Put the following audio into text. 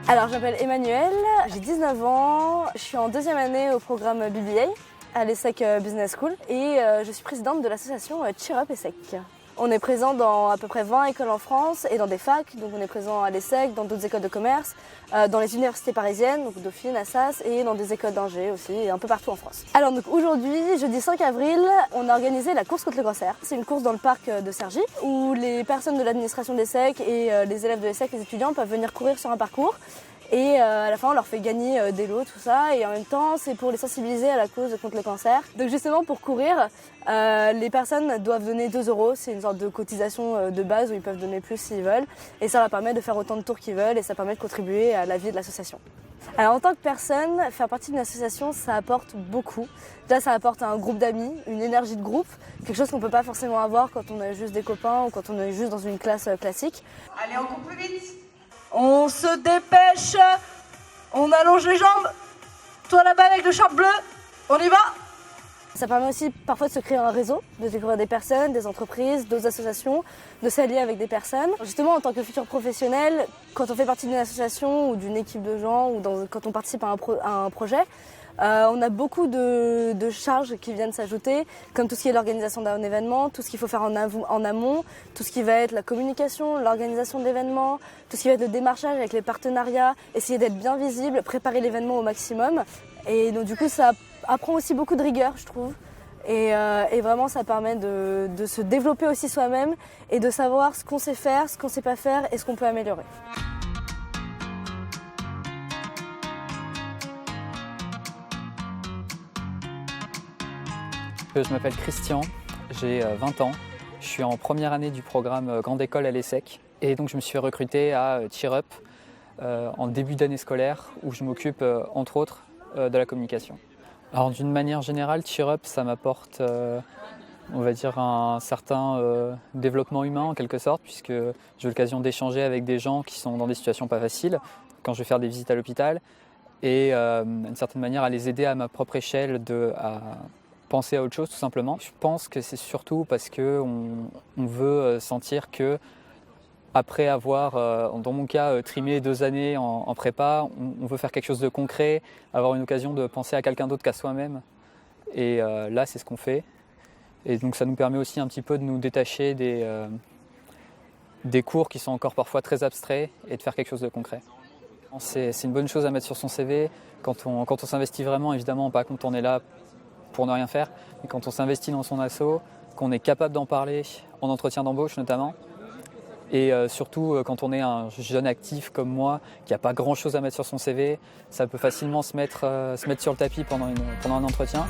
Alors, je m'appelle Emmanuelle, j'ai 19 ans, je suis en deuxième année au programme BBA à l'ESSEC Business School et je suis présidente de l'association Cheer Up ESSEC. On est présent dans à peu près 20 écoles en France et dans des facs, donc on est présent à l'ESSEC, dans d'autres écoles de commerce, dans les universités parisiennes, donc Dauphine, Assas, et dans des écoles d'ingé aussi, et un peu partout en France. Alors donc aujourd'hui, jeudi 5 avril, on a organisé la course contre le cancer. C'est une course dans le parc de Cergy, où les personnes de l'administration de l'ESSEC et les élèves de l'ESSEC, les étudiants, peuvent venir courir sur un parcours. Et à la fin, on leur fait gagner des lots, tout ça. Et en même temps, c'est pour les sensibiliser à la cause contre le cancer. Donc justement, pour courir, les personnes doivent donner 2 €. C'est une sorte de cotisation de base où ils peuvent donner plus s'ils veulent. Et ça leur permet de faire autant de tours qu'ils veulent et ça permet de contribuer à la vie de l'association. Alors en tant que personne, faire partie d'une association, ça apporte beaucoup. Déjà, ça apporte un groupe d'amis, une énergie de groupe, quelque chose qu'on ne peut pas forcément avoir quand on est juste des copains ou quand on est juste dans une classe classique. Allez, on court plus vite. On se dépêche, on allonge les jambes, toi là-bas avec le short bleu, on y va. Ça permet aussi parfois de se créer un réseau, de découvrir des personnes, des entreprises, d'autres associations, de s'allier avec des personnes. Justement, en tant que futur professionnel, quand on fait partie d'une association ou d'une équipe de gens ou quand on participe à un projet, on a beaucoup de charges qui viennent s'ajouter, comme tout ce qui est l'organisation d'un événement, tout ce qu'il faut faire en amont, tout ce qui va être la communication, l'organisation de l'événement, tout ce qui va être le démarchage avec les partenariats, essayer d'être bien visible, préparer l'événement au maximum. Et donc du coup, ça apprend aussi beaucoup de rigueur, je trouve. Et vraiment, ça permet de se développer aussi soi-même et de savoir ce qu'on sait faire, ce qu'on ne sait pas faire et ce qu'on peut améliorer. Je m'appelle Christian, j'ai 20 ans, je suis en première année du programme Grande École à l'ESSEC et donc je me suis recruté à Cheer Up en début d'année scolaire où je m'occupe entre autres de la communication. Alors d'une manière générale, Cheer Up ça m'apporte on va dire un certain développement humain en quelque sorte puisque j'ai l'occasion d'échanger avec des gens qui sont dans des situations pas faciles quand je vais faire des visites à l'hôpital et d'une certaine manière à les aider à ma propre échelle à penser à autre chose tout simplement. Je pense que c'est surtout parce qu'on veut sentir que après avoir, dans mon cas, trimé 2 années en prépa, on veut faire quelque chose de concret, avoir une occasion de penser à quelqu'un d'autre qu'à soi-même. Et là, c'est ce qu'on fait. Et donc ça nous permet aussi un petit peu de nous détacher des cours qui sont encore parfois très abstraits et de faire quelque chose de concret. C'est une bonne chose à mettre sur son CV. Quand on s'investit vraiment, évidemment, pas quand on est là pour ne rien faire, mais quand on s'investit dans son asso, qu'on est capable d'en parler en entretien d'embauche notamment, et surtout quand on est un jeune actif comme moi, qui n'a pas grand chose à mettre sur son CV, ça peut facilement se mettre sur le tapis pendant un entretien.